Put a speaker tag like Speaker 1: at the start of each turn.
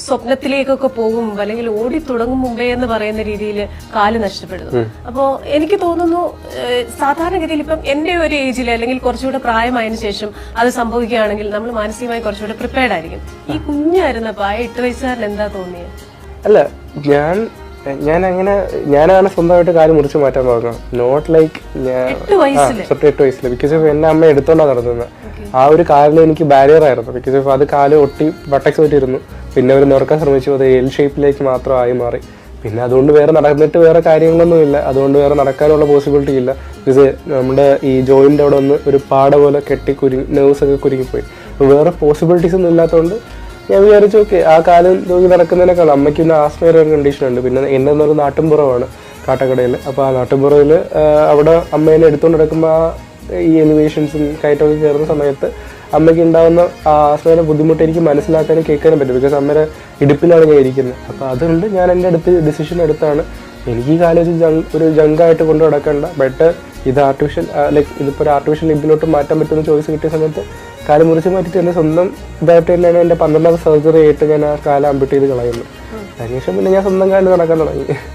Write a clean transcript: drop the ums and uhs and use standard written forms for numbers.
Speaker 1: സ്വപ്നത്തിലേക്കൊക്കെ പോകും മുമ്പ് അല്ലെങ്കിൽ ഓടി തുടങ്ങും മുമ്പേ എന്ന് പറയുന്ന രീതിയിൽ കാല് നഷ്ടപ്പെടുന്നു. അപ്പോ എനിക്ക് തോന്നുന്നു സാധാരണഗതിയിൽ ഇപ്പം എന്റെ ഒരു ഏജിൽ അല്ലെങ്കിൽ കുറച്ചുകൂടെ പ്രായമായതിനു ശേഷം അത് സംഭവിക്കുകയാണെങ്കിൽ നമ്മൾ മാനസികമായി കുറച്ചുകൂടെ പ്രിപ്പയർഡ് ആയിരിക്കും. ഈ കുഞ്ഞായിരുന്നപ്പോ 8 വയസ്സുകാരൻ എന്താ തോന്നിയത്?
Speaker 2: അല്ല, ഞാനാണ് സ്വന്തമായിട്ട് കാല് മുറിച്ച് മാറ്റാൻ തുടങ്ങുന്നത്. നോട്ട് ലൈക്ക്
Speaker 1: 8
Speaker 2: വയസ്സിൽ. ബിക്കോസ് ഓഫ് എന്നെ അമ്മ എടുത്തോണ്ടാണ് നടത്തുന്നത്. ആ ഒരു കാലിൽ എനിക്ക് ബാരിയർ ആയിരുന്നു. ബിക്കോസ് ഓഫ് അത് കാല് ഒട്ടി ബട്ടക്സ് പറ്റിയിരുന്നു. പിന്നെ അവർ നോക്കാൻ ശ്രമിച്ചു, അത് എൽ ഷേപ്പിലേക്ക് മാത്രമായി മാറി. പിന്നെ അതുകൊണ്ട് വേറെ കാര്യങ്ങളൊന്നും ഇല്ല. അതുകൊണ്ട് വേറെ നടക്കാനുള്ള പോസിബിലിറ്റി ഇല്ല. ബിക്കോസ് നമ്മുടെ ഈ ജോയിന്റ് അവിടെ ഒന്ന് ഒരു പാട പോലെ നെർവ്സ് ഒക്കെ കുരുങ്ങിപ്പോയി. അപ്പോൾ വേറെ പോസിബിലിറ്റീസ് ഒന്നും ഇല്ലാത്തതുകൊണ്ട് ഞാൻ വിചാരിച്ചു, ഓക്കെ, ആ കാലം ജോലി നടക്കുന്നതിനേക്കാൾ അമ്മയ്ക്ക് പിന്നെ ആസ്മയുടെ ഒരു കണ്ടീഷൻ ഉണ്ട്. പിന്നെ എൻ്റെ എന്നൊരു നാട്ടിൻപുറമാണ് കാട്ടക്കടയിൽ. അപ്പോൾ ആ നാട്ടിൻപുറയിൽ അവിടെ അമ്മേനെ എടുത്തുകൊണ്ട് നടക്കുമ്പോൾ ഈ എലിവേഷൻസും കയറ്റമൊക്കെ കയറുന്ന സമയത്ത് അമ്മയ്ക്ക് ഉണ്ടാകുന്ന ആ ആസ്മയുടെ ബുദ്ധിമുട്ട് എനിക്ക് മനസ്സിലാക്കാനും കേൾക്കാനും പറ്റും. ബിക്കോസ് അമ്മയുടെ ഇടുപ്പിലാണ് ഞാൻ ഇരിക്കുന്നത്. അപ്പോൾ അതുകൊണ്ട് ഞാൻ എൻ്റെ അടുത്ത് ഡിസിഷൻ എടുത്താണ് എനിക്ക് ഈ കാലം ഒരു ജങ്കായിട്ട് കൊണ്ടു നടക്കേണ്ട, ബെറ്റർ ഇത് ആർട്ടിഫിഷ്യൽ ഇതിപ്പോൾ ഒരു ആർട്ടിഫിഷ്യൽ ലിബിലോട്ട് മാറ്റാൻ പറ്റുന്ന ചോയ്സ് കിട്ടിയ സമയത്ത് കാല് മുറിച്ച് മാറ്റിയിട്ട് എൻ്റെ സ്വന്തം ഇതായിട്ട് തന്നെയാണ് എൻ്റെ 12ാമത്തെ സർജറി ആയിട്ട് ഞാൻ ആ കാലം അമ്പിട്ട് ചെയ്ത് കളയുന്നത്. അതിനുശേഷം പിന്നെ ഞാൻ സ്വന്തം കാലിൽ നടക്കാൻ തുടങ്ങി.